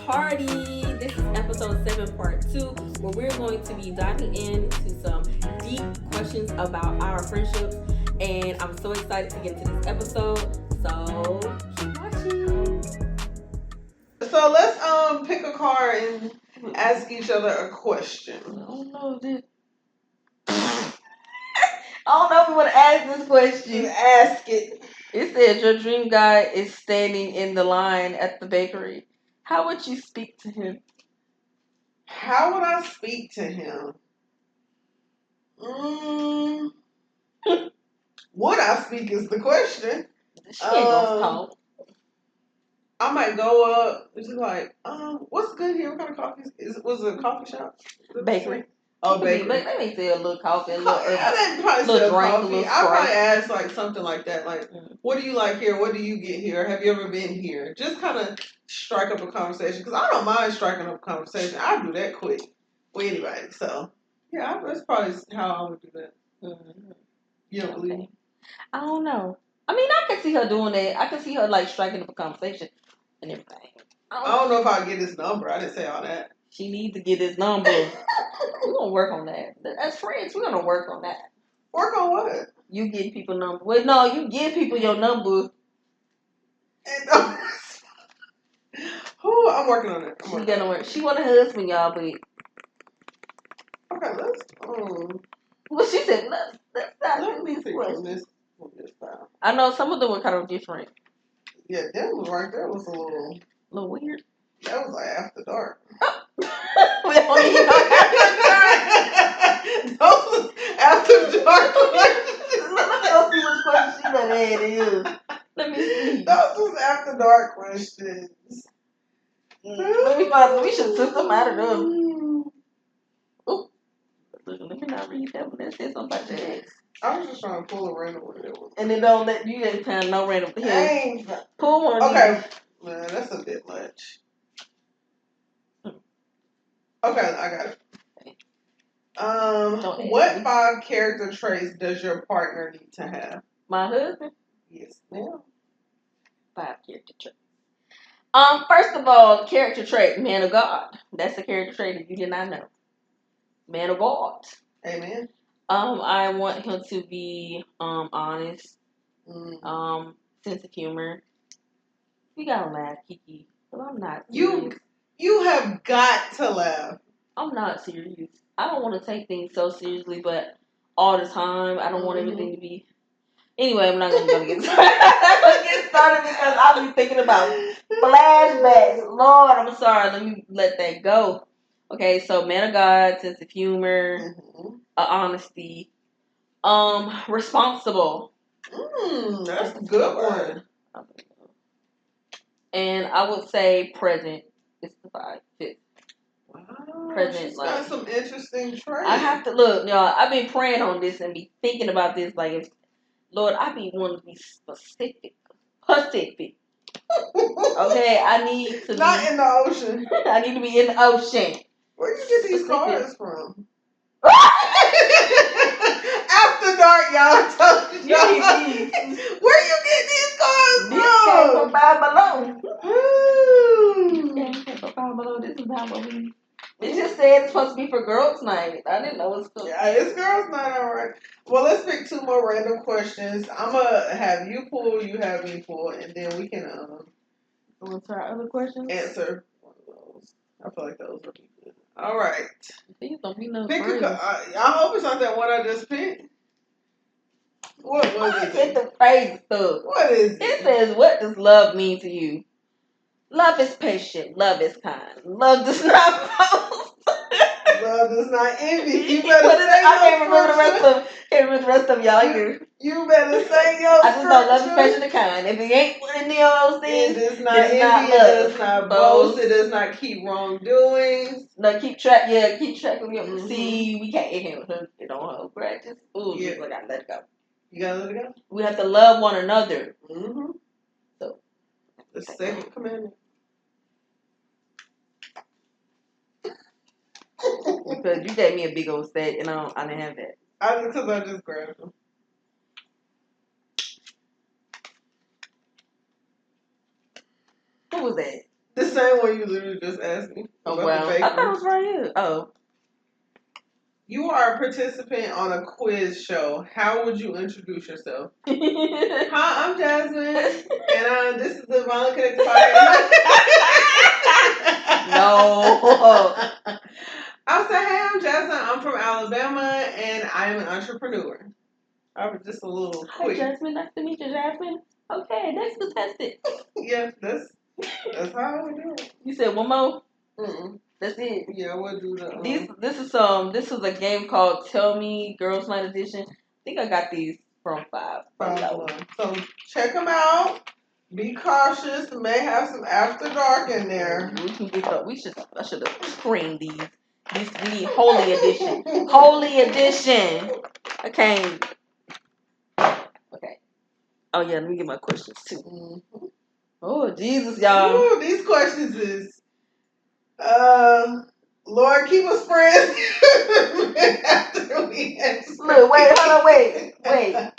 party. This is episode 7, part 2, where we're going to be diving into some deep questions about our friendships. And I'm so excited to get into this episode. So keep watching. So let's pick a card and ask each other a question. I don't know this. I don't know if we want to ask this question. Ask it. It says your dream guy is standing in the line at the bakery. How would you speak to him? How would I speak to him? Would I speak is the question. She ain't gonna talk. I might go up. It's just like, what's good here? What kind of coffee was it a coffee shop? Bakery. Oh, bakery. Let me say a little coffee, a little, I didn't probably little say drink, coffee. a little I probably Sprite. ask like something like that. Like, what do you like here? What do you get here? Have you ever been here? Just kind of strike up a conversation because I don't mind striking up a conversation. I do that quick with anybody. So yeah, that's probably how I would do that. Mm-hmm. You don't believe me? I don't know. I mean, I can see her doing that. I can see her like striking up a conversation and everything. I don't know if I'll get his number. I didn't say all that. She needs to get his number. We're gonna work on that. As friends, we're gonna work on that. Work on what? You give people number. Well, no, you give people your number. And, I'm working on it. She's gonna work. She want a husband, y'all, but okay, let's. Well, she said let's not Let do me these pick questions. on this file. I know some of them were kind of different. Yeah, that one right there was a little weird. That was like after dark. We don't need no after dark. Those was after dark questions. Let me go see which question she done had to use. Let me see. Those was after dark questions. Let me find. We should took them out of them. Oh, let me not read that one. That says something about the ex. I was just trying to pull a random one. And it don't let you ain't found no random. Here, pull one. Okay, man, that's a bit much. Okay, I got it. What 5 character traits does your partner need to have? My husband? Yes, ma'am. 5 character traits. First of all, character trait, man of God. That's a character trait that you did not know. Man of God. Amen. I want him to be honest. Sense of humor. We gotta laugh, Kiki. But I'm not serious. You have got to laugh. I'm not serious. I don't want to take things so seriously, but all the time, I don't want everything to be. Anyway, I'm not gonna get started. I'm not gonna get started because I'll be thinking about flashbacks. Lord, I'm sorry. Let me let that go. Okay, so man of God, sense of humor, honesty, responsible. That's a good one. And I would say present. It's the 5th. Wow, present. She's got some interesting traits. I have to look, y'all. I've been praying on this and be thinking about this. Like, if Lord, I be wanting to be specific. Okay, I need to not in the ocean. I need to be in the ocean. Where you get these cards from? After dark, y'all. Where you get these cards from? This came from Five Below. This came from Five Below. This is not what we. It just said it's supposed to be for girls' night. I didn't know it's supposed. Yeah, it's girls' night, all right. Well, let's pick 2 more random questions. I'm gonna have you pull, you have me pull, and then we can Want to try other questions? Answer one of those. I feel like those would be good. All right. These don't be no Pick friends. I hope it's not that one I just picked. What was it? Get the crazy stuff. What is it? It says, "What does love mean to you?" Love is patient. Love is kind. Love does not boast. Love does not envy. You better say I can't remember the rest of y'all here. You better say your I just know love is patient and kind. If it ain't any of those things, it does not envy. It does not boast. It does not keep wrongdoings. No, keep track. Yeah, keep track of your. See, we can't it don't hold practice. Ooh, yeah. I gotta let it go. You gotta let it go. We have to love one another. So, the 2nd commandment. Because you gave me a big old set, and I didn't have that. Because I just grabbed them. What was that? The same one one you literally just asked me about wow. the bakery. I thought it was right here. Oh. You are a participant on a quiz show. How would you introduce yourself? Hi, I'm Jasmine, and this is the Divinely Connect Podcast. No. I'll say, hey, I'm Jasmine. I'm from Alabama, and I am an entrepreneur. I was just a little quick. Hi, Jasmine. Nice to meet you, Jasmine. Okay, next contestant. Yeah, that's how I would do it. You said one more? Mm-mm. That's it. Yeah, we'll do the. This is a game called Tell Me Girls Night Edition. I think I got these from Five Below. So check them out. Be cautious. May have some after dark in there. We can get I should have screened these. We need Holy Edition. Holy Edition. Okay. Okay. Oh yeah, let me get my questions too. Mm-hmm. Oh Jesus, y'all. Ooh, these questions is Lord, keep us friends after we answer. Look, wait, hold on, wait. Let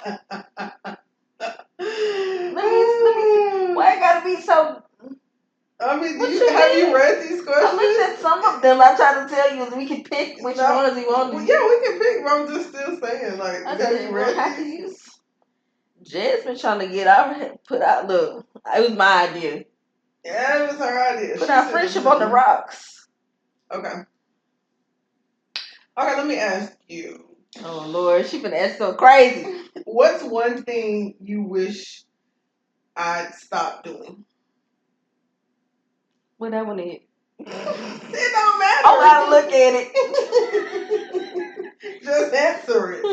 me. Why it gotta be so? I mean, have you read these questions? I looked at some of them. I tried to tell you we can pick which ones you want. Well, yeah, we can pick. But I'm just still saying, like, have you read these? Jasmine trying to get put out. Look, it was my idea. Yeah, it was her idea. Put our friendship on the rocks. Okay. Okay, let me ask you. Oh Lord, she been ask so crazy. What's one thing you wish I'd stop doing? What that one is? It don't matter. I gotta look at it. Just answer it.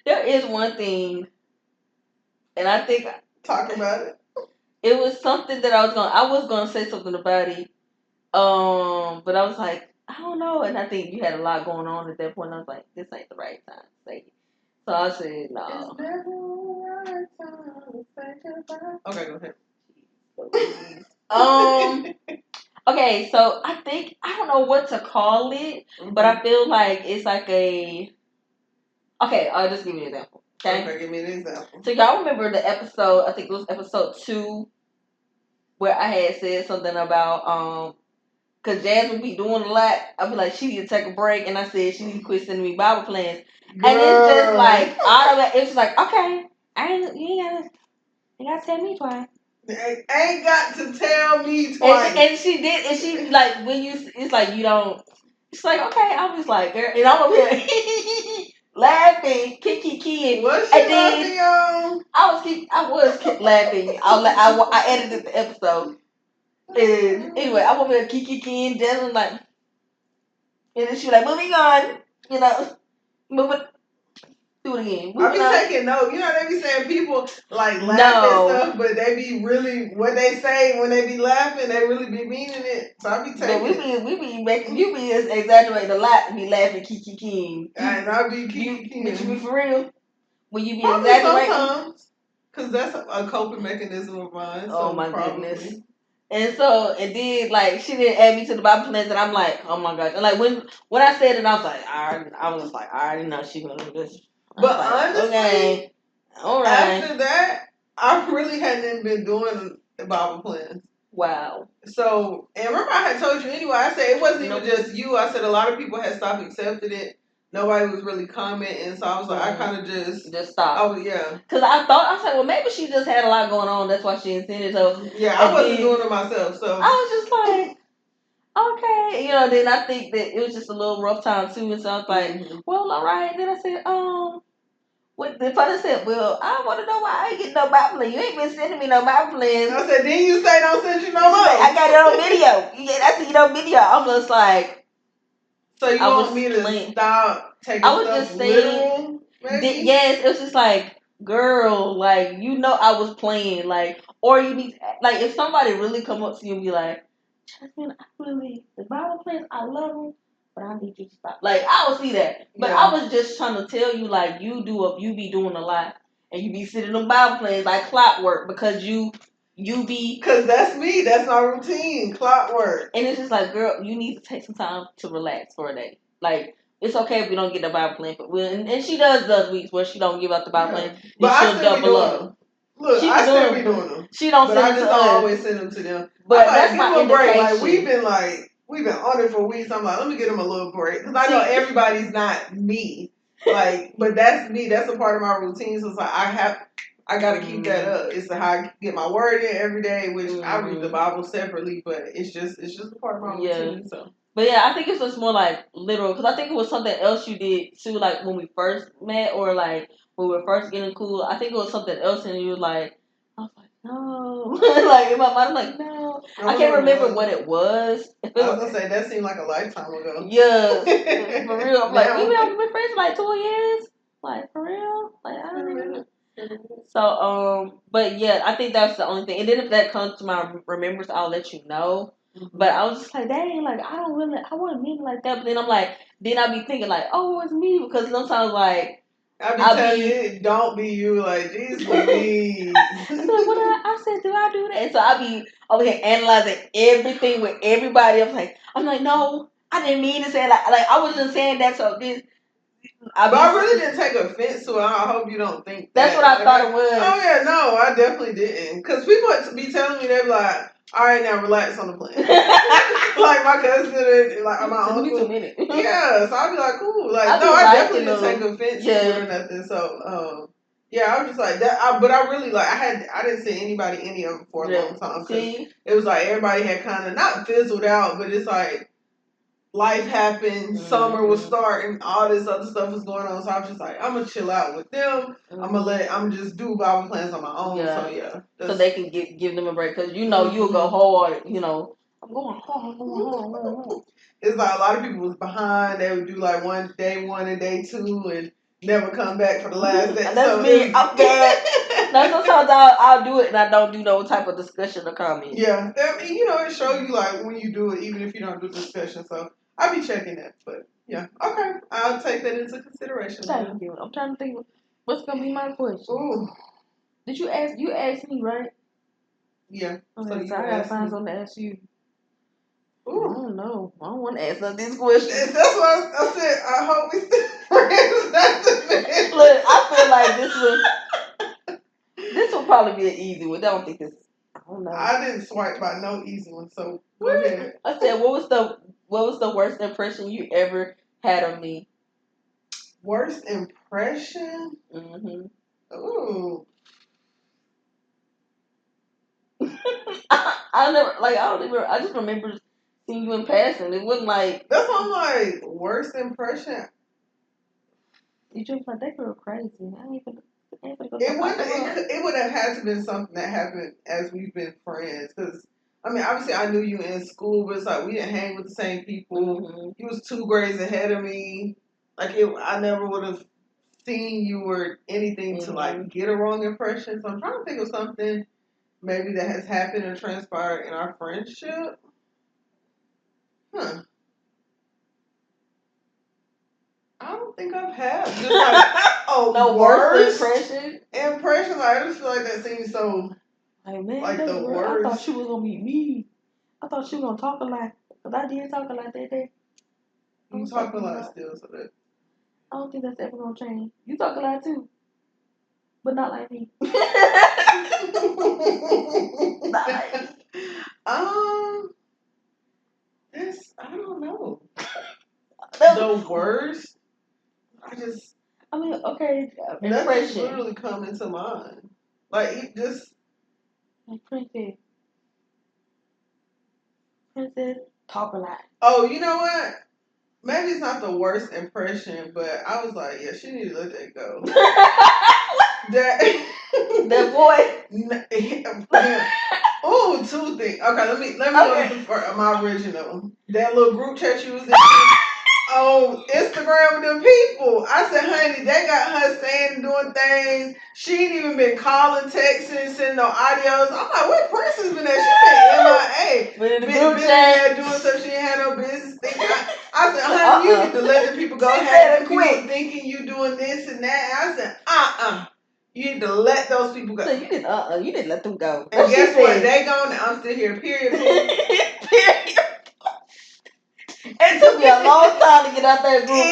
There is one thing, and I think talk about it. It was something that I was gonna say something about it. But I was like, I don't know, and I think you had a lot going on at that point. I was like, this ain't the right time to say it. So I said, no. It's never the right time to say goodbye. Okay, go ahead. Okay, so I don't know what to call it, but I feel like it's like okay, I'll just give you an example. Okay, give me an example. So y'all remember the episode, I think it was episode 2, where I had said something about, because Jasmine be doing a lot. I be like, she need to take a break, and I said she need to quit sending me Bible plans. Girl. And it's just like, it's like, okay, you ain't gotta tell me twice. Ain't got to tell me twice. And she did, and she like it's like you don't. It's like okay, I was like, girl, and I'm over here laughing, kiki. What's she laughing on? I was laughing. I edited the episode, and anyway, I'm over here kiki and Jasmine like, and then she was like, moving on, moving. Do it again. I be taking notes. You know they be saying people like laugh and stuff, but they be really what they say when they be laughing. They really be meaning it. So I be taking. But we be making you be exaggerating a lot and be laughing kiki. And I be kiki. But you be for real when you be probably exaggerating. Sometimes, because that's a coping mechanism of mine. Oh so my probably. Goodness. And so it did like she didn't add me to the Bible plans, and I'm like, oh my gosh. And like when I said it, I was like, I was like, I already know she gonna do this. But like, honestly, okay, all right. After that, I really hadn't been doing the Bible plans. Wow. So, and remember I had told you anyway, I said it wasn't even just you. I said a lot of people had stopped accepting it. Nobody was really commenting. So I was like, I kind of just stopped. Oh, yeah. Because I said, well, maybe she just had a lot going on. That's why she didn't send it. So, yeah, I wasn't doing it myself. So I was just like, okay. Then I think that it was just a little rough time too. And so I was like, well, all right. And then I said, what the father said, well, I want to know why I ain't getting no Bible plan. You ain't been sending me no Bible plans. I said, then you say don't send you no more. I got it on video. I see it on video. I'm just like. So you want me to stop taking stuff literal? Yes, it was just like, girl, like, I was playing. Like, or you need, like, if somebody really come up to you and be like, Jasmine, the Bible plans, I love them. But I need you to stop. Like, I would see that. But I was just trying to tell you, like, you be doing a lot. And you be sitting on Bible plans like clockwork because you be... Because that's me. That's my routine. Clockwork. And it's just like, girl, you need to take some time to relax for a day. Like, it's okay if we don't get the Bible plan. But and she does weeks where she don't give out the Bible plan. But she'll double up. Look, I still be doing them. She don't but send I them just to don't us. always send them to them. But I'm like, that's give my them a break. indication. We've been on it for weeks. I'm like, let me give them a little break because I know everybody's not me. But that's me. That's a part of my routine. So it's like I got to keep that up. It's how I get my word in every day, which I read the Bible separately, but it's just a part of my routine. So. But yeah, I think it's just more like literal because I think it was something else you did too, like when we first met or like when we were first getting cool. I think it was something else, and you were like, I was like, no, like in my mind, I'm like, no, I can't remember what it was. I was gonna say that seemed like a lifetime ago. Yeah, for real. I'm like, we've been friends for like 2 years. Like for real, like I don't even. So but yeah, I think that's the only thing. And then if that comes to my remembrance, I'll let you know. Mm-hmm. But I was just like, dang, like I wouldn't mean it like that. But then I'm like, then I be thinking like, oh, it's me because sometimes like I be telling you, don't be you. Like, Jesus, please. Like, what I said, do I do that? And so I be over here analyzing everything with everybody. I'm like, no, I didn't mean to say like I was just saying that. So this. But I really didn't take offense to it. I hope you don't think that. That's what I thought it was. Oh yeah, no, I definitely didn't. Because people be telling me, they be like, all right, now relax on the plane. Like my cousin did, like my uncle. Yeah, so I'd be like, cool. Like, I definitely didn't take offense to it or nothing. So, yeah, I was just like that. But I really I didn't see anybody any of them for a long time because it was like everybody had kind of not fizzled out, but it's like life happened, summer was starting, all this other stuff was going on. So I was just like, I'm gonna chill out with them. I'm just do Bible plans on my own. Yeah. So they can give them a break because you'll go hard. I'm going hard. It's like a lot of people was behind. They would do like day one and day two and never come back for the last day. And that's me. I'm bad. Now sometimes I'll do it and I don't do no type of discussion or comment. Yeah, I mean, it shows you like when you do it, even if you don't do discussion. So I'll be checking that. But yeah, okay, I'll take that into consideration. Thank you. I'm trying to think what's gonna be my question. Ooh. Did you ask? You asked me, right? Yeah. Okay, so I gotta find something to ask you. Ooh. I don't know. I don't want to ask none of these questions. That's why I said I hope we still friends after this. Look, I feel like this will probably be an easy one. I don't think it's. I don't know. I didn't swipe by no easy one, so go ahead. I said, what was the worst impression you ever had of me? Worst impression? Mm-hmm. Ooh. I just remember seeing you in passing. It wasn't like. That's what I'm like, worst impression. You just like, that girl crazy. It would have had to been something that happened as we've been friends. Because, I mean, obviously I knew you in school, but it's like we didn't hang with the same people. Mm-hmm. You was 2 grades ahead of me. I never would have seen you or anything to like get a wrong impression. So I'm trying to think of something maybe that has happened or transpired in our friendship. Huh. I don't think I've had just like worst impression. Like, I just feel like that seems so like the worst. I thought she was gonna be me. I thought she was gonna talk a lot. Cause I did talk a lot that day. You talk a lot still, so that I don't think that's ever gonna change. You talk a lot too, but not like me. Not like me. I don't know. The worst. I mean, okay. Nothing's literally coming to mind. Like it just. Like Princess, talk a lot. Oh, you know what? Maybe it's not the worst impression, but I was like, yeah, she need to let that go. That boy. Oh, 2 things. Okay, let me go to my original. That little group chat you was in on Instagram with them people. I said, honey, they got her saying and doing things. She ain't even been calling, texting, sending no audios. I'm like, what Princess been at? She been MIA. Been there doing stuff she ain't had no business thinking. I said, honey, you need to let the people go ahead. And people thinking you doing this and that. And I said, you need to let those people go. So you didn't let them go. And guess what? They gone. I'm still here. Period. Period. It took me a long time to get out that group.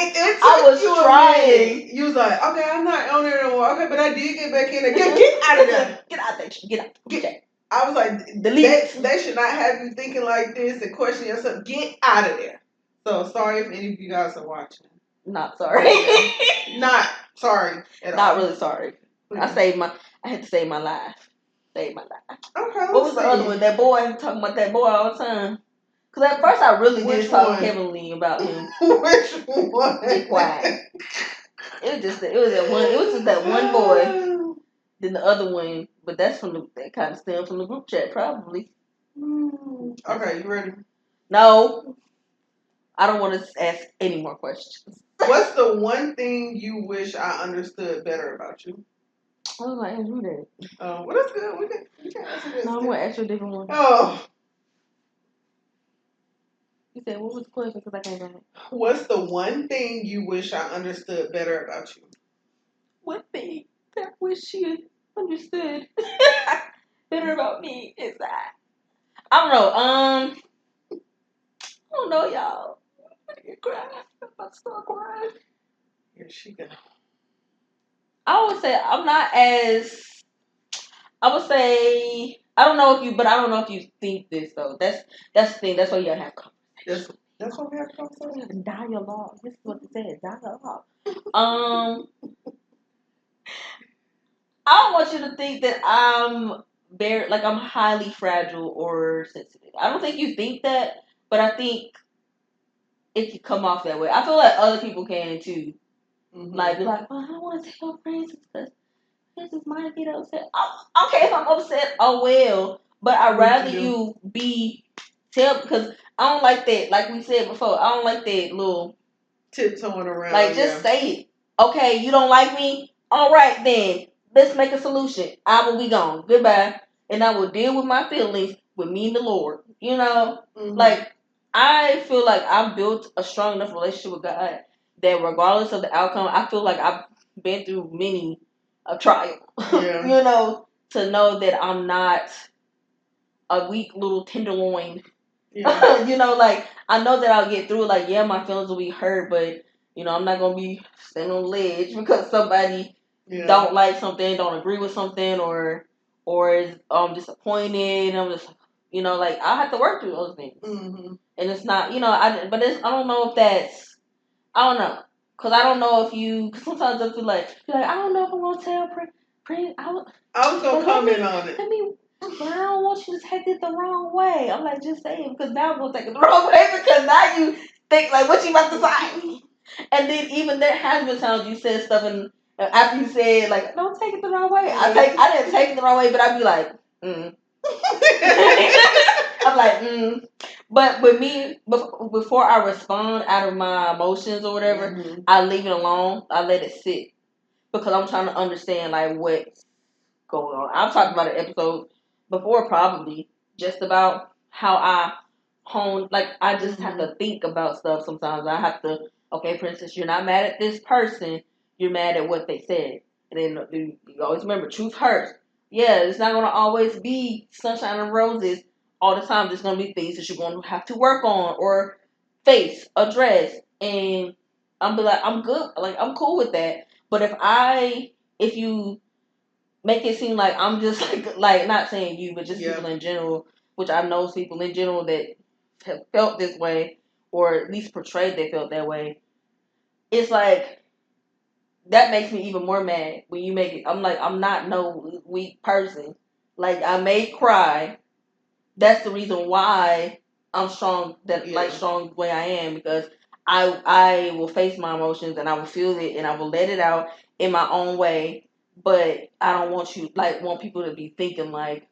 I was trying. You was like, okay, I'm not on there no more. Okay, but I did get back in there. Get out of there. Get out there. Get out. Get. I was like, they should not have you thinking like this and question yourself. Get out of there. So sorry if any of you guys are watching. Not sorry. Not sorry at all. Not really sorry. I had to save my life. Save my life. Okay. What was the other one? That boy. I'm talking about that boy all the time. Because at first I really did talk heavily about him. Which one? Be quiet. It was just that one boy. Then the other one, but that kind of stemmed from the group chat probably. Okay, you ready? No. I don't want to ask any more questions. What's the one thing you wish I understood better about you? I was like, do that. Oh, well, that's good. We can answer this. No, I'm going to ask you a different one. Oh. You said, what was the question? Because I can't remember. What's the one thing you wish I understood better about you? One thing that I wish you understood better about me is that I don't know. I don't know, y'all. I'm gonna cry. I'm about to start crying. Here she goes. I would say I'm not as. I would say I don't know if you think this though. That's the thing. That's why you gotta have conversation. That's why we have conversation. Dialogue. This is what it says. Dialogue. I don't want you to think that I'm I'm highly fragile or sensitive. I don't think you think that, but I think it can come off that way. I feel like other people can too. Mm-hmm. Like be like, well, I don't want to tell Francis because Francis might get upset. Oh, okay, if I'm upset, oh well. But I'd rather you because I don't like that. Like we said before, I don't like that little tiptoeing around. Like just say it. Okay, you don't like me? All right then. Let's make a solution. I will be gone. Goodbye. And I will deal with my feelings with me and the Lord. You know? Mm-hmm. Like, I feel like I've built a strong enough relationship with God that regardless of the outcome, I feel like I've been through many a trial. Yeah. You know, to know that I'm not a weak little tenderloin. Yeah. You know, like, I know that I'll get through. Like, yeah, my feelings will be hurt, but, you know, I'm not going to be standing on the ledge because somebody don't like something, don't agree with something, or is disappointed. I'm just, you know, like, I have to work through those things. Mm-hmm. And it's not, you know, I don't know if that's, I don't know. Because I don't know if cause sometimes I feel like, I don't know if I'm going to tell Prince. I was going to comment on it. But I don't want you to take it the wrong way. I'm like, just say it because now I'm going to take it the wrong way because now you think, like, what you about to say? And then even there has been times you said stuff and after you said, like, don't take it the wrong way. I didn't take it the wrong way, but I'd be like, I'm like, But with me, before I respond out of my emotions or whatever, mm-hmm. I leave it alone. I let it sit because I'm trying to understand, like, what's going on. I've talked about an episode before, probably, just about how I hone, like, I just have to think about stuff sometimes. I have to, okay, Princess, you're not mad at this person. You're mad at what they said. And then you always remember, truth hurts. Yeah, it's not going to always be sunshine and roses all the time. There's going to be things that you're going to have to work on or face, address. And I'm be like, I'm good. Like, I'm cool with that. But if you make it seem like I'm just like not saying you, but just people in general, which I know people in general that have felt this way, or at least portrayed they felt that way. It's like that makes me even more mad when you make it. I'm like, I'm not no weak person. Like, I may cry. That's the reason why I'm strong. Strong the way I am, because I will face my emotions and I will feel it and I will let it out in my own way. But I don't want people to be thinking like,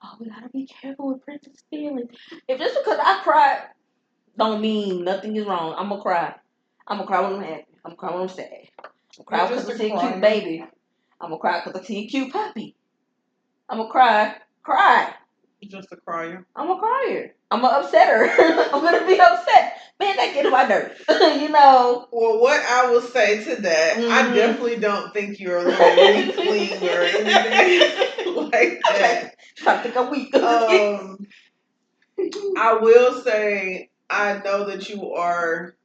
oh, we gotta be careful with Princess' feelings. If just because I cry don't mean nothing is wrong. I'm gonna cry. I'm gonna cry when I'm happy. I'm gonna cry when I'm sad. I'm gonna cry because I see a cute baby. I'm gonna cry because I see a cute puppy. I'm gonna cry. You're just a crier. I'm a crier. I'm an upsetter. I'm gonna be upset. Man, that gets on my nerves. You know. Well, what I will say to that, I definitely don't think you're a little weakling or anything like that. I think I'm weak. I will say, I know that you are,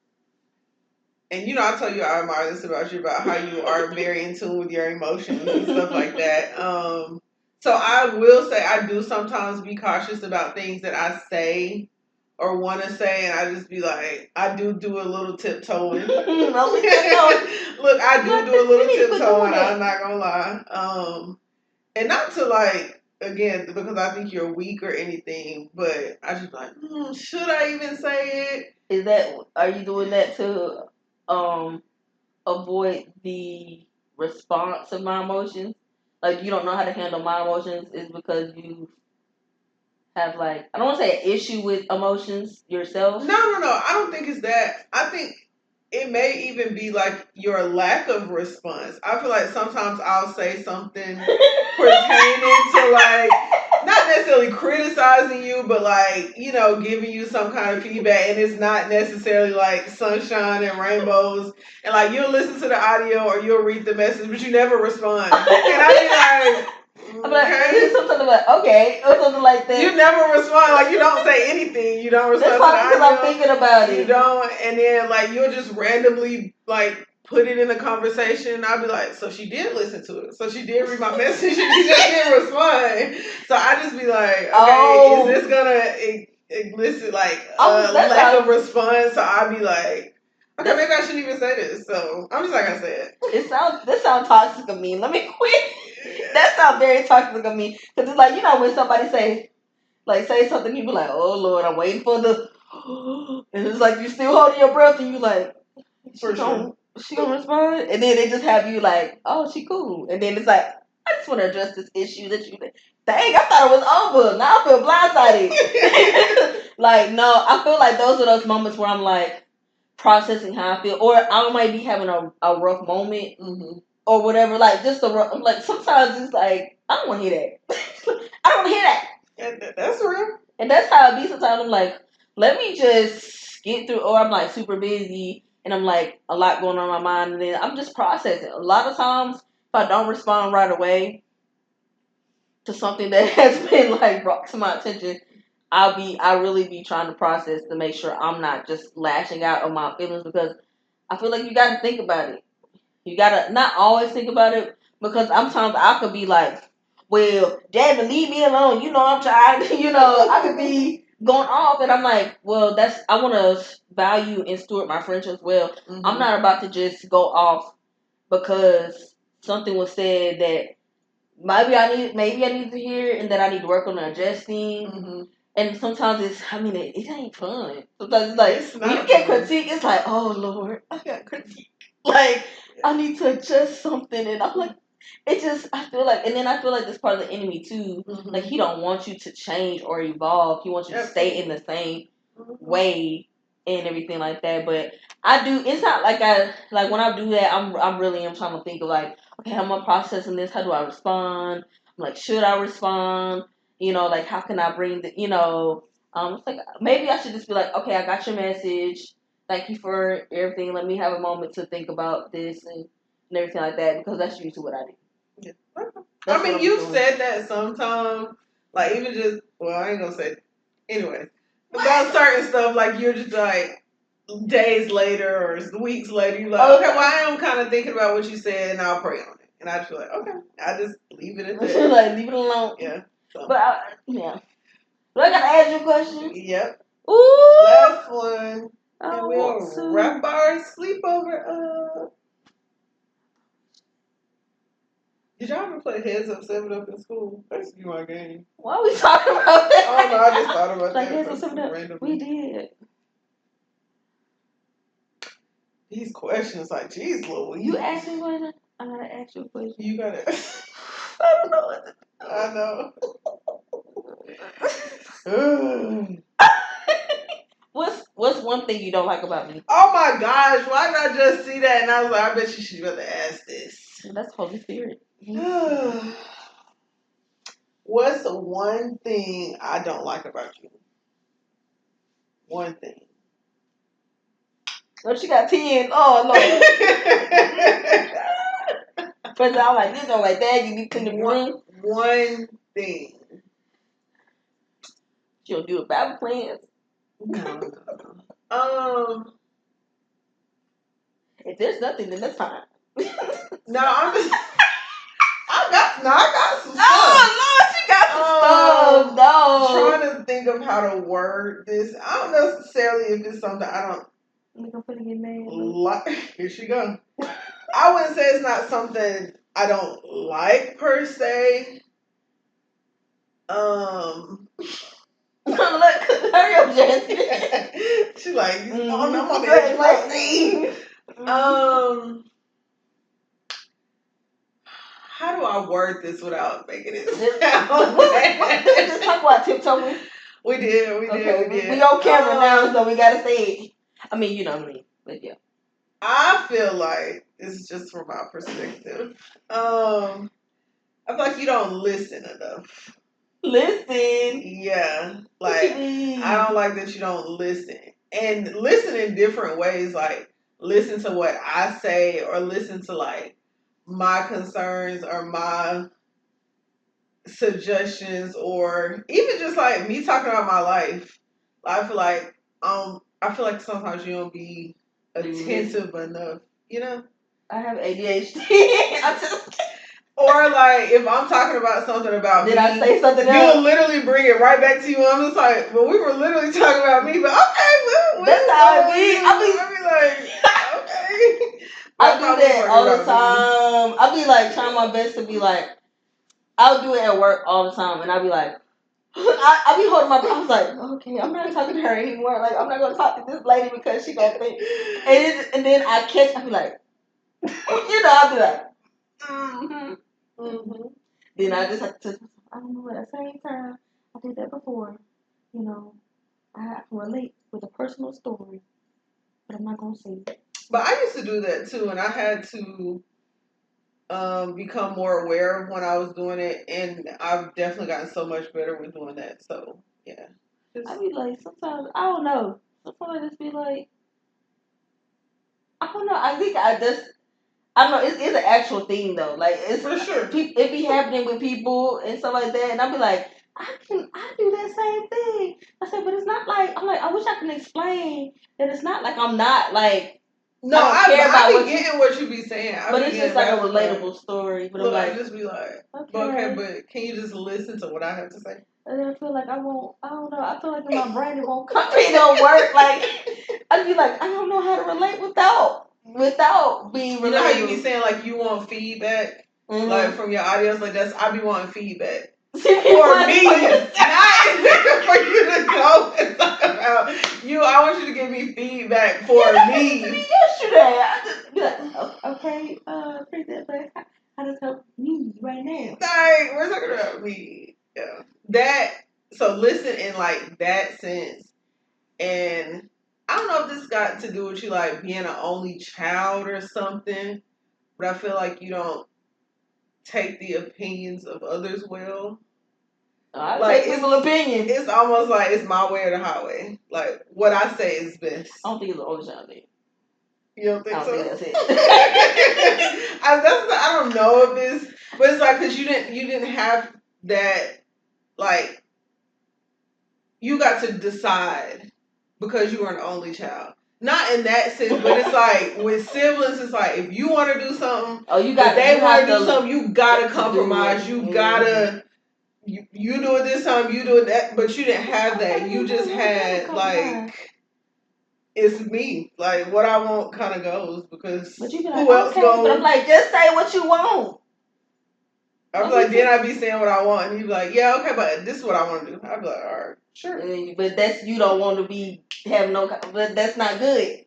and I tell you I admire this about you, about how you are very in tune with your emotions and stuff like that. So I will say I do sometimes be cautious about things that I say or want to say, and I just be like, I do a little tiptoeing. Look, I do a little tiptoeing. I'm not gonna lie. And not to like, again, because I think you're weak or anything, but I just like, should I even say it? Are you doing that to avoid the response of my emotions? Like, you don't know how to handle my emotions is because you have, like, I don't want to say an issue with emotions yourself. No. I don't think it's that. I think it may even be like your lack of response. I feel like sometimes I'll say something pertaining to like not necessarily criticizing you, but like, giving you some kind of feedback, and it's not necessarily like sunshine and rainbows, and like you'll listen to the audio or you'll read the message, but you never respond. And I'll be like, okay. Something like, okay, or something like that. You never respond. Like, you don't say anything. You don't respond. That's because I'm thinking about it. You don't, and then like you'll just randomly like put it in a conversation. I'll be like, so she did listen to it. So she did read my message. She just didn't respond. So I just be like, okay, is this gonna elicit like a lack of response? So I'll be like, okay, maybe I shouldn't even say this. So I'm just not gonna say it. This sounds toxic of me. Let me quit. That sounds very toxic of me. Because it's like, when somebody say something, you be like, oh Lord, I'm waiting for the, and it's like you still holding your breath, and you like, she gonna respond, and then they just have you like, oh, she cool, and then it's like, I just want to address this issue that you. Dang, I thought it was over. Now I feel blindsided. Like, no, I feel like those are those moments where I'm like processing how I feel, or I might be having a rough moment. Mm-hmm. Or whatever, like just like sometimes it's like I don't want to hear that. I don't want to hear that. That's real. And that's how it be sometimes. I'm like, let me just get through, or I'm like super busy and I'm like a lot going on in my mind, and then I'm just processing. A lot of times, if I don't respond right away to something that has been like brought to my attention, I really be trying to process to make sure I'm not just lashing out on my feelings, because I feel like you got to think about it. You gotta not always think about it, because sometimes I could be like, well, Jasmine, leave me alone. I'm trying. I could be going off, and I'm like, well, I want to value and steward my friendships well. Mm-hmm. I'm not about to just go off because something was said that maybe I need to hear, and that I need to work on adjusting. Mm-hmm. And sometimes it ain't fun. Sometimes it's like, when you get critique, it's like, oh Lord, I got critique. Like, I need to adjust something, and I'm like, I feel like this part of the enemy too. Mm-hmm. Like, he don't want you to change or evolve. He wants you to stay in the same way and everything like that. But I do. It's not like when I do that, I'm trying to think of like, okay, how am I processing this? How do I respond? I'm like, should I respond? Like, how can I bring the, it's like, maybe I should just be like, okay, I got your message. Thank you for everything. Let me have a moment to think about this and everything like that, because that's usually what I do. Yeah. I mean, you've said that sometimes, like even just, well, I ain't gonna say, anyway, about certain stuff, like you're just like, days later or weeks later, you're like, okay, well, I am kind of thinking about what you said, and I'll pray on it. And I just feel like, okay, I just leave it at that. Like, leave it alone. Yeah. So. But, yeah. Do I gotta ask you a question? Yep. Ooh. Last one. And we'll wrap our sleepover up. Did y'all ever play Heads Up, 7 Up in school? That's my game. Why are we talking about that? I don't know, I just thought about that. Heads Up, 7 Up. We did. These questions, like, geez, Louise. You asked me one. I gotta ask you a question. You gotta. I don't know. I know. What's one thing you don't like about me? Oh my gosh, why did I just see that? And I was like, I bet you should rather ask this. Well, that's Holy Spirit. What's the one thing I don't like about you? One thing. Oh, she got 10. Oh, Lord. But I'm like this, I'm like that. You need to clean the room. One thing. She don't do the Bible plans. No. If there's nothing, then that's fine. No, I'm just. I got some stuff. Oh Lord, she got some stuff. No. Trying to think of how to word this. I don't necessarily if it's something I don't. I'm gonna get mad. Like, here she go. I wouldn't say it's not something I don't like per se. Look, hurry up, Jesse. She's like, oh no, I'm on the how do I word this without making it sound bad? Did we just talk about tiptoeing? We did. We on camera now, so we gotta say it. I mean, you know what I mean, but yeah. I feel like this is just from my perspective. I feel like you don't listen enough. Listen? Yeah. Like, I don't like that you don't listen. And listen in different ways, like listen to what I say or listen to like my concerns or my suggestions or even just like me talking about my life. I feel like sometimes you don't be attentive enough, you know? I have ADHD. Or like if I'm talking about something about Did me, I say something else? You'll literally bring it right back to you. I'm just like, well, we were literally talking about me, but okay, well, that's how it be. I be like, okay. I do that all the time. I be like trying my best to be like, I'll do it at work all the time, and I'll be like, I be holding my breath. I was like, okay, I'm not talking to her anymore. Like, I'm not gonna talk to this lady because she gonna think. And then I catch. I be like, I'll be like, Then I just have to. I don't know. At the same time, I did that before. I can relate with a personal story, but I'm not gonna say it. But I used to do that too, and I had to become more aware of when I was doing it, and I've definitely gotten so much better with doing that. So yeah, I be like sometimes I don't know. Sometimes I just be like, I don't know. I think I don't know. It's an actual thing though. Like it's for sure. It be happening with people and stuff like that, and I be like, I do that same thing. I said, but it's not like I'm like I wish I can explain that it's not like I'm not like. No, I be getting what you be saying. But it's just like a relatable story. But look, I'm like, I just be like, okay, but can you just listen to what I have to say? And I feel like I don't know. I feel like in my brain it won't come. It don't work. Like I'd be like, I don't know how to relate without being relatable. You know how you be saying like you want feedback, like from your audience, like I be wanting feedback. For me, not for you to go and talk about you. I want you to give me feedback for me. Yesterday, I just be like, okay, appreciate that. How does help me right now? Like, we're talking about me. Yeah. So listen in like that sense. And I don't know if this got to do with you like being an only child or something, but I feel like you don't take the opinions of others well. I like take people's opinions. It's almost like it's my way or the highway. Like what I say is best. I don't think it's the only child thing. You don't think so? I don't think that's it. I don't know if it's, but it's like because you didn't have that, like you got to decide because you were an only child. Not in that sense, but it's like with siblings, it's like if you want to do something, they want to do something, you gotta compromise. You gotta you do it this time, you do it that, but you didn't have that. You just had like it's me. Like what I want kind of goes because but you be like, who else goes? But I'm like, just say what you want. I'm like, then I be saying what I want, and you be like, yeah, okay, but this is what I want to do. I'd be like, all right, sure. But that's you don't want to be have no, but that's not good.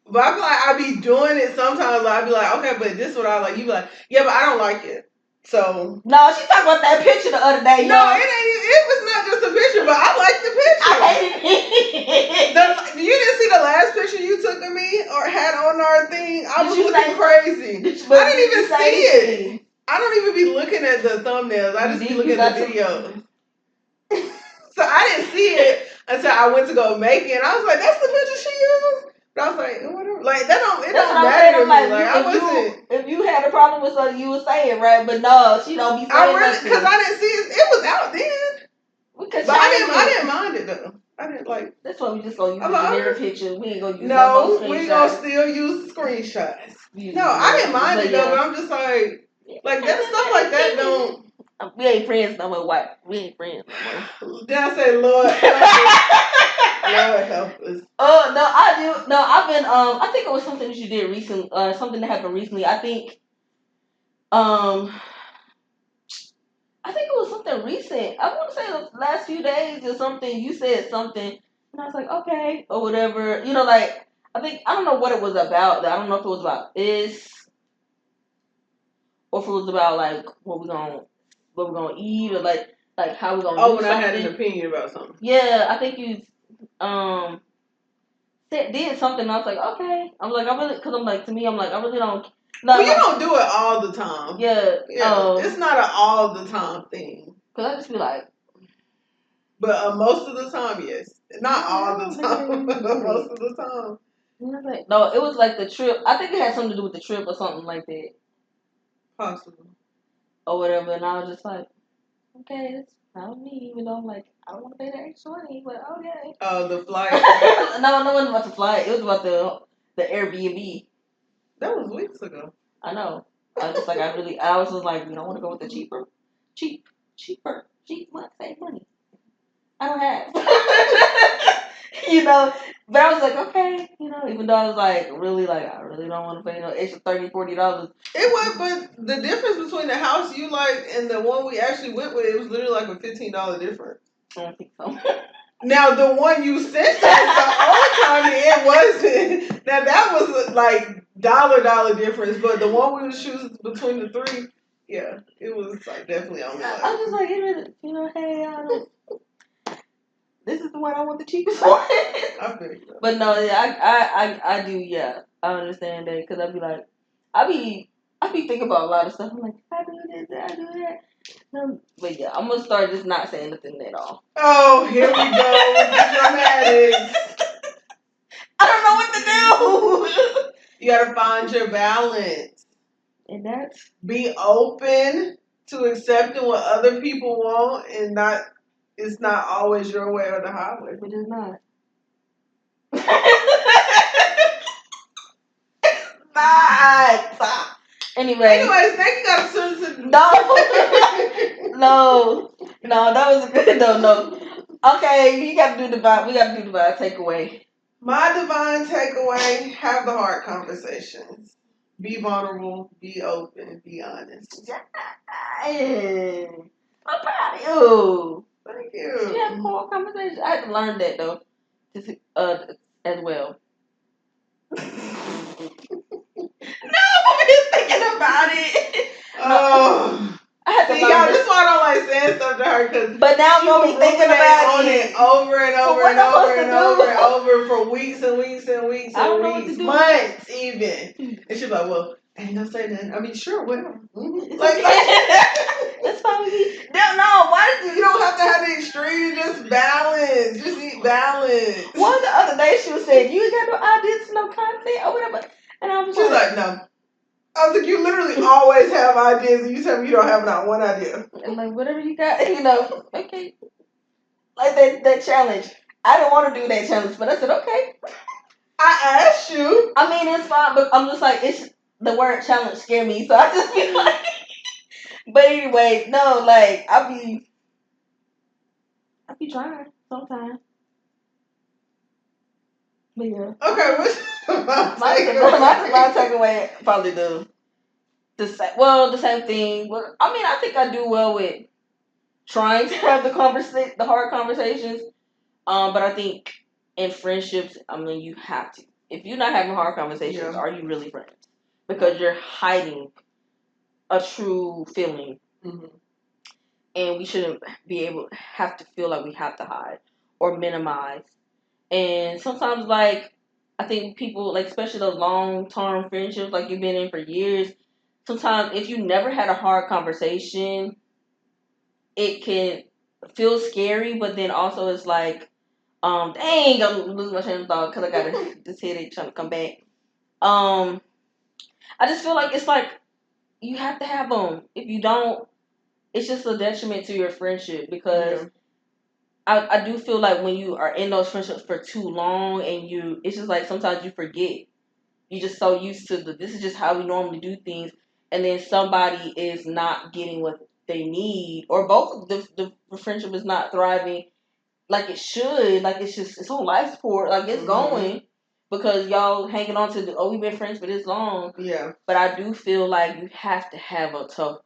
But I feel like I be doing it sometimes. I be like, okay, but this is what I like. You be like, yeah, but I don't like it. So no, she talked about that picture the other day. No, it ain't. It was not just a picture, but I like the picture. I hated it. You didn't see the last picture you took of me or had on our thing. I was looking crazy. I didn't even see it. I don't even be looking at the thumbnails. I just be looking at the video. So I didn't see it until I went to go make it. And I was like, "That's the picture she used." But I was like, "Whatever." Like that don't. It don't matter to me. Like I wasn't. If you had a problem with something, you would say it, right? But no, she don't be saying because I didn't see it. It was out then. But I didn't mind it though. I didn't like. That's why we just gonna use the generic picture. We ain't gonna use no we gonna still use screenshots. No, I didn't mind it though, but I'm just like that stuff like that don't. We ain't friends no more. White. We ain't friends no more. Did I say Lord help us? Lord help us. Oh no, I do. No, I've been. I think it was something that you did recently. Something that happened recently. I think. I think it was something recent. I want to say the last few days or something. You said something, and I was like, okay, or whatever. You know, like I think I don't know what it was about. I don't know if it was about this, or if it was about like what we're gonna eat, or like how we're gonna. Oh, do when something. I had an opinion about something. Yeah, I think you did something. I was like, okay. I'm like, I really, because I'm like, to me, I'm like, I really don't. No, well, you don't do it all the time. Yeah. It's not an all the time thing. Because I just be like. But most of the time, yes. Not all the time, but most of the time. No, it was like the trip. I think it had something to do with the trip or something like that. Possible. Or whatever. And I was just like, okay, it's not me. Even though I'm like, I don't want to pay that extra money, but okay. Oh, the flight. No, it wasn't about the flight. It was about the Airbnb. That was weeks ago. I know. I was just like, I was just like, you don't want to go with the cheaper, cheap money, save money. I don't have. You know, but I was like, okay, you know, even though I was like, really, like, I really don't want to pay no extra $30, $40. It was, but the difference between the house you liked and the one we actually went with, it was literally like a $15 difference. I don't think so. Now, the one you sent us the old time, it wasn't. Now, that was like dollar difference, but the one we was choosing between the three, yeah, it was like definitely only like. I was just like, you know, hey, this is the one I want the cheapest one. I feel you. But no, yeah, I do, yeah. I understand that, because I be thinking about a lot of stuff. I'm like, I do this, I do that. But yeah, I'm gonna start just not saying nothing at all. Oh, here we go with the dramatics. I don't know what to do. You gotta find your balance. And that's be open to accepting what other people want, and it's not always your way or the highway. But it's not. Not. Anyways, thank you guys for listening. No, that was good. No. Okay, we gotta do divine takeaway. My divine takeaway: have the hard conversations. Be vulnerable. Be open. Be honest. Yeah. I'm proud of you. Thank you. You have hard conversations. I had to learn that though, as well. No, I'm just thinking about it. Oh. I had to learn y'all, this is why I don't like saying stuff to her, but now I'm gonna be thinking about it over and over for weeks and weeks and weeks and weeks, months even. And she's like, "Well, I ain't gonna say nothing. I mean, sure, whatever." Mm-hmm. Like that's fine with me. No, why did you don't have to have the extreme? Just balance. Just eat balance. One the other day she was saying, "You ain't got no ideas, no content, or whatever," and I was like, "No." I was like, you literally always have ideas, and you tell me you don't have not one idea. I'm like, whatever you got, okay. Like that challenge. I didn't want to do that challenge, but I said, okay. I asked you. I mean, it's fine, but I'm just like, it's the word challenge scared me, so I just be like. But anyway, no, like, I be trying sometimes. But yeah. Okay, what's my takeaway? Probably the same thing. Well, I mean, I think I do well with trying to have the hard conversations. But I think in friendships, I mean, you have to. If you're not having hard conversations, are you really friends? Because you're hiding a true feeling, and we shouldn't have to feel like we have to hide or minimize. And sometimes, like, I think people, like, especially those long-term friendships, like you've been in for years. Sometimes, if you never had a hard conversation, it can feel scary, but then also it's like, dang, I'm losing my train of thought because I got this headache trying to come back. I just feel like it's like you have to have them. If you don't, it's just a detriment to your friendship because I do feel like when you are in those friendships for too long and it's just like sometimes you forget. You're just so used to this is just how we normally do things, and then somebody is not getting what they need, or both the friendship is not thriving like it should. Like it's on life support, like it's going because y'all hanging on to we've been friends for this long. Yeah. But I do feel like you have to have a tough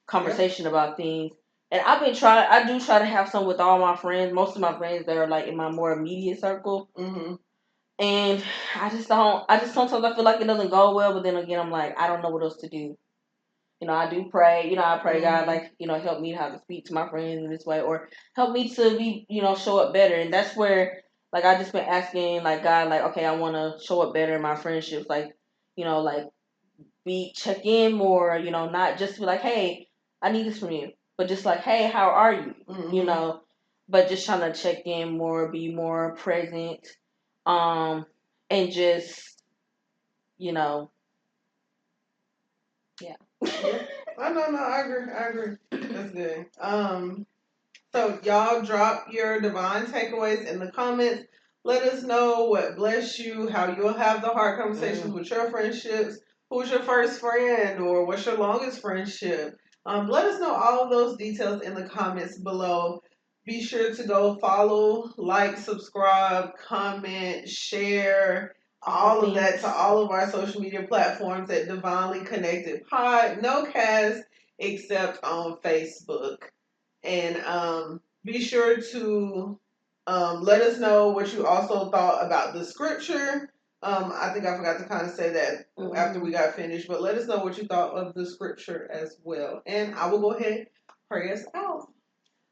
conversation about things. And I do try to have some with all my friends. Most of my friends that are like in my more immediate circle. And I just sometimes I feel like it doesn't go well, but then again, I'm like, I don't know what else to do. I do pray. I pray God, like, help me how to speak to my friends in this way, or help me to be, show up better. And that's where, like, I just been asking, like, God, like, okay, I want to show up better in my friendships, like, like, check in more, not just be like, hey, I need this from you, but just like, hey, how are you? But just trying to check in more, be more present, and just, yeah. Yeah. No, I agree. That's good. So y'all drop your divine takeaways in the comments. Let us know what blessed you, how you'll have the hard conversations with your friendships, who's your first friend, or what's your longest friendship. Let us know all of those details in the comments below. Be sure to go follow, like, subscribe, comment, share, all of that to all of our social media platforms at Divinely Connected Pod. No cast except on Facebook. And be sure to let us know what you also thought about the scripture. I think I forgot to kind of say that after we got finished, but let us know what you thought of the scripture as well. And I will go ahead and pray us out.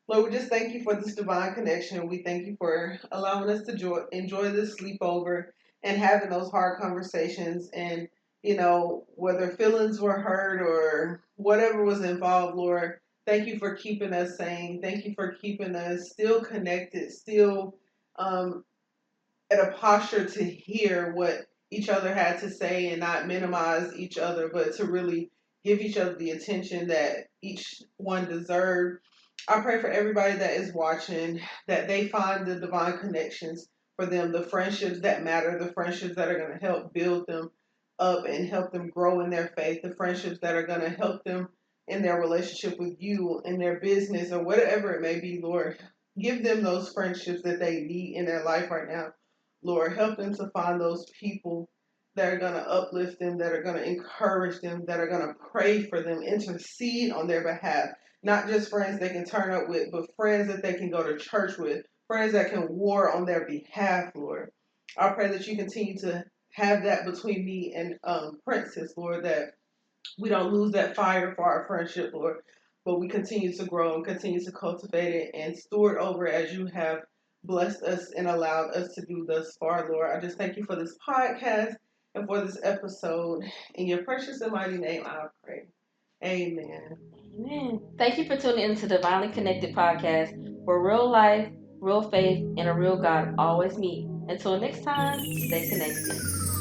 Lord, we just thank you for this divine connection. We thank you for allowing us to enjoy this sleepover and having those hard conversations. And, whether feelings were hurt or whatever was involved, Lord, thank you for keeping us sane. Thank you for keeping us still connected, still at a posture to hear what each other had to say and not minimize each other, but to really give each other the attention that each one deserved. I pray for everybody that is watching that they find the divine connections for them, the friendships that matter, the friendships that are going to help build them up and help them grow in their faith, the friendships that are going to help them in their relationship with you, in their business, or whatever it may be, Lord. Give them those friendships that they need in their life right now. Lord, help them to find those people that are going to uplift them, that are going to encourage them, that are going to pray for them, intercede on their behalf. Not just friends they can turn up with, but friends that they can go to church with, friends that can war on their behalf, Lord. I pray that you continue to have that between me and Princess, Lord, that we don't lose that fire for our friendship, Lord, but we continue to grow and continue to cultivate it and steward over it as you have blessed us and allowed us to do thus far, Lord. I just thank you for this podcast and for this episode. In your precious and mighty name, I pray. Amen. Amen. Thank you for tuning into Divinely Connected Podcast, where real life, real faith, and a real God always meet. Until next time, stay connected.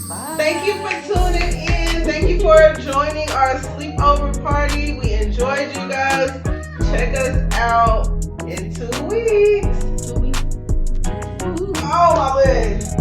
Bye. Thank you for tuning in. Thank you for joining our sleepover party. We enjoyed you guys. Check us out in 2 weeks. 2 weeks. Oh, my leg.